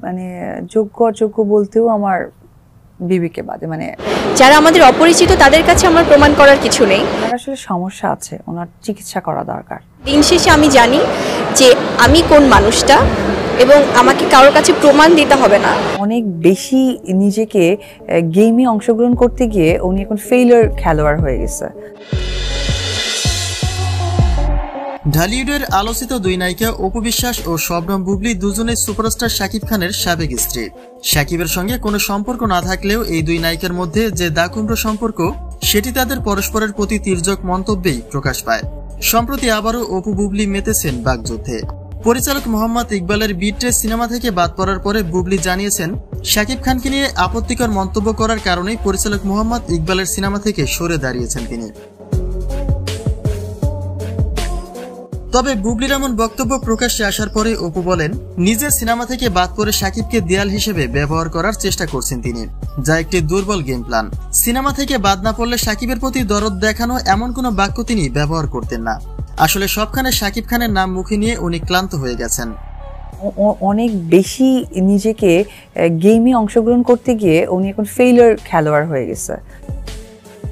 মানে যোগ্য অযোগ্য বলতেও আমার বিবেকে বাদে, মানে যারা আমাদের অপরিচিত তাদের কাছে আমার প্রমাণ করার কিছু নেই। ওনার আসলে সমস্যা আছে, ওনার চিকিৎসা করা দরকার। দিন শেষে আমি জানি যে আমি কোন মানুষটা এবং আমাকে কারোর কাছে প্রমাণ দিতে হবে না। অনেক বেশি নিজেকে গেমে অংশগ্রহণ করতে গিয়ে উনি এখন ফেইলিওর খেলোয়াড় হয়ে গেছে। ঢালিউডের আলোচিত দুই নায়িকা অপু বিশ্বাস ও শবনম বুবলি দুজনেই সুপারস্টার শাকিব খানের সাবেক স্ত্রী। শাকিবের সঙ্গে কোনো সম্পর্ক না থাকলেও এই দুই নায়িকার মধ্যে যে দাকুমড়ো সম্পর্ক, সেটি তাদের পরস্পরের প্রতি তির্যক মন্তব্যেই প্রকাশ পায়। সম্প্রতি আবারও অপু বুবলি মেতেছেন বাগযুদ্ধে। পরিচালক মোহাম্মদ ইকবালের বিট্রে সিনেমা থেকে বাদ পড়ার পরে বুবলি জানিয়েছেন, শাকিব খানকে নিয়ে আপত্তিকর মন্তব্য করার কারণেই পরিচালক মোহাম্মদ ইকবালের সিনেমা থেকে সরে দাঁড়িয়েছেন তিনি। তবে বুবলির এমন বক্তব্য প্রকাশ্যে আসার পরে অপু বলেন, নিজের সিনেমা থেকে বাদ পড়ে শাকিবকে দেয়াল হিসেবে ব্যবহার করার চেষ্টা করছেন তিনি, যা একটি দুর্বল গেম প্ল্যান। সিনেমা থেকে বাদ না পড়লে শাকিবের প্রতি দরদ দেখানো এমন কোনো বাক্য তিনি ব্যবহার করতেন না। আসলে সবখানে শাকিব খানের নাম মুখে নিয়ে উনি ক্লান্ত হয়ে গেছেন। অনেক বেশি নিজেকে গেমে অংশগ্রহণ করতে গিয়ে উনি এখন ফেইলিওর খেলোয়াড় হয়ে গেছে।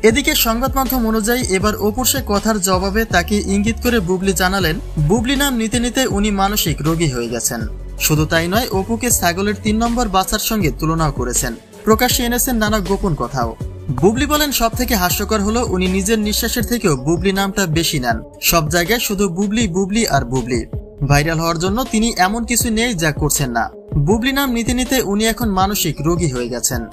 এদিকে সংবাদ মাধ্যম অনুযায়ী এবার অপুর সে কথার জবাবে তাকে ইঙ্গিত করে বুবলি জানালেন, বুবলি নাম নিতে নিতে উনি মানসিক রোগী হয়ে গেছেন। শুধু তাই নয়, অপুকে ছাগলের 3 নম্বর বাচ্চার সঙ্গে তুলনাও করেছেন, প্রকাশ্যে এনেছেন নানা গোপন কথাও। বুবলি বলেন, সব থেকে হাস্যকর হলো উনি নিজের নিঃশ্বাসের থেকেও বুবলি নামটা বেশি নেন। সব জায়গায় শুধু বুবলি বুবলি আর বুবলি। ভাইরাল হওয়ার জন্য তিনি এমন কিছু নেই যা করছেন না। বুবলি নাম নিতে নিতে উনি এখন মানসিক রোগী হয়ে গেছেন।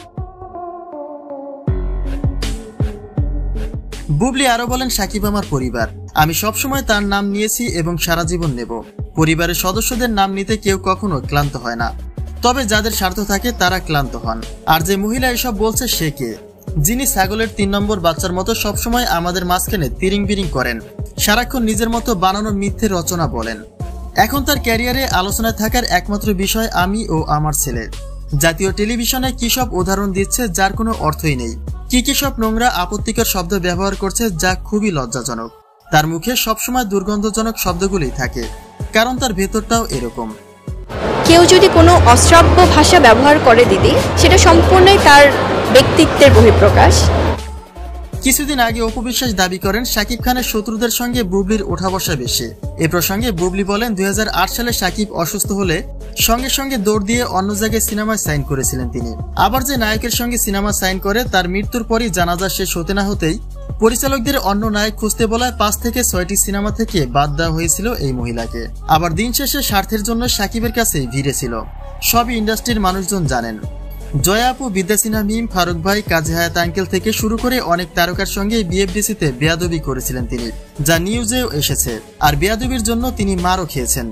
বুবলি আরো বলেন, শাকিব আমার পরিবার, আমি সবসময় তার নাম নিয়েছি এবং সারা জীবন নেব। পরিবারের সদস্যদের নাম নিতে কেউ কখনো ক্লান্ত হয় না, তবে যাদের স্বার্থ থাকে তারা ক্লান্ত হন। আর যে মহিলা এসব বলছে সে কে? যিনি ছাগলের 3 নম্বর বাচ্চার মতো সবসময় আমাদের মাঝখানে তিরিং বিরিং করেন, সারাক্ষণ নিজের মতো বানানো মিথ্যে রচনা বলেন। এখন তার ক্যারিয়ারে আলোচনায় থাকার একমাত্র বিষয় আমি ও আমার ছেলে। জাতীয় টেলিভিশনে কি সব উদাহরণ দিচ্ছে যার কোনো অর্থই নেই। কি সব নোংরা আপত্তিকর শব্দ ব্যবহার করছে যা খুবই লজ্জাজনক। তার মুখে সবসময় দুর্গন্ধজনক শব্দগুলি থাকে, কারণ তার ভেতরটাও এরকম। কেউ যদি কোনো অশ্রাব্য ভাষা ব্যবহার করে দিদি, সেটা সম্পূর্ণই তার ব্যক্তিত্বের বহিঃপ্রকাশ। কিছুদিন আগে অপু বিশ্বাস দাবি করেন, শাকিব খানের শত্রুদের সঙ্গে বুবলির ওঠা বসা বেশি। এ প্রসঙ্গে বুবলি বলেন, 2008 সালে শাকিব অসুস্থ হলে সঙ্গে সঙ্গে দৌড় দিয়ে অন্য জায়গায় সিনেমায় সাইন করেছিলেন তিনি। আবার যে নায়কের সঙ্গে সিনেমা সাইন করে তার মৃত্যুর পরই জানাজা শেষ হতে না হতেই পরিচালকদের অন্য নায়ক খুঁজতে বলায় 5 থেকে 6টি সিনেমা থেকে বাদ দেওয়া হয়েছিল এই মহিলাকে। আবার দিন শেষে স্বার্থের জন্য শাকিবের কাছেই ভিড়ে ছিল, সবই ইন্ডাস্ট্রির মানুষজন জানেন। জয়া আপু, বিদ্যা সিনহা মিম, ফারুক ভাই, কাজী হায়াত আঙ্কেল থেকে শুরু করে অনেক তারকার সঙ্গে বিএফডিসিতে বেয়াদবি করেছিলেন তিনি, যা নিউজেও এসেছে। আর বেয়াদবির জন্য তিনি মারও খেয়েছেন।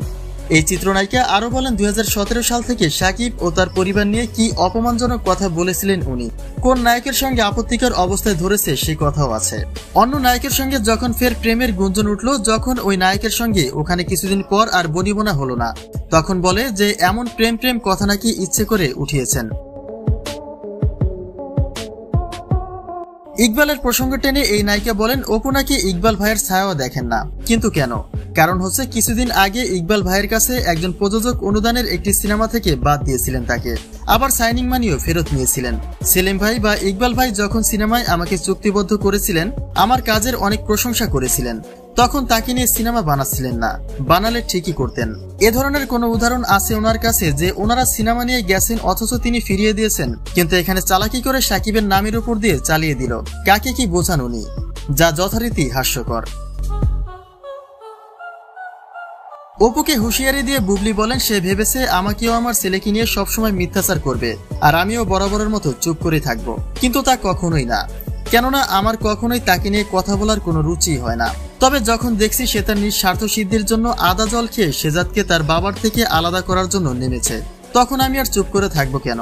এই চিত্রনায়িকা আরো বলেন, 2017 সাল থেকে শাকিব ও তার পরিবার নিয়ে কি অপমানজনক কথা বলেছিলেন উনি। কোন নায়কের সঙ্গে আপত্তিকর অবস্থায় ধরেছে সেই কথাও আছে। অন্য নায়কের সঙ্গে যখন ফের প্রেমের গুঞ্জন উঠল, যখন ওই নায়কের সঙ্গে ওখানে কিছুদিন পর আর বনিবনা হলো না, তখন বলে যে এমন প্রেম কথা নাকি ইচ্ছে করে উঠিয়েছেন। ইকবালের প্রসঙ্গ টেনে এই নায়িকা বলেন, অপু নাকি ইকবাল ভাইয়ের ছায়াও দেখেন না। কিন্তু কেন? কারণ হচ্ছে, কিছুদিন আগে ইকবাল ভাইয়ের কাছে একজন প্রযোজক অনুদানের একটি সিনেমা থেকে বাদ দিয়েছিলেন তাকে, আবার সাইনিং মানিও ফেরত নিয়েছিলেন। সেলিম ভাই বা ইকবাল ভাই যখন সিনেমায় আমাকে চুক্তিবদ্ধ করেছিলেন, আমার কাজের অনেক প্রশংসা করেছিলেন, তখন তাকে নিয়ে সিনেমা বানাচ্ছিলেন না, বানালে ঠিকই করতেন। এ ধরনের কোনো উদাহরণ আছে ওনার কাছে যে ওনারা সিনেমা নিয়ে গেছেন অথচ তিনি ফিরিয়ে দিয়েছেন, কিন্তু এখানে চালাকি করে শাকিবের নামের উপর দিয়ে চালিয়ে দিল। কাকে কি বোঝান উনি, যা যথারীতি হাস্যকর। অপুকে হুঁশিয়ারি দিয়ে বুবলি বলেন, সে ভেবেছে আমাকেও আমার ছেলেকে নিয়ে সবসময় মিথ্যাচার করবে, আর আমিও বরাবরের মতো চুপ করে থাকবো, কিন্তু তা কখনোই না। কেননা আমার কখনোই তাকে নিয়ে কথা বলার কোনো রুচি হয় না। তবে যখন দেখছি সে তার নিজ স্বার্থ সিদ্ধির জন্য আদা জল খেয়ে শেজাদকে তার বাবার থেকে আলাদা করার জন্য নেমেছে, তখন আমি আর চুপ করে থাকবো কেন?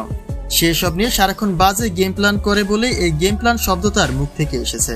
সে সব নিয়ে সারাক্ষণ বাজে গেম প্ল্যান করে বলে এই গেম প্ল্যান শব্দ তার মুখ থেকে এসেছে।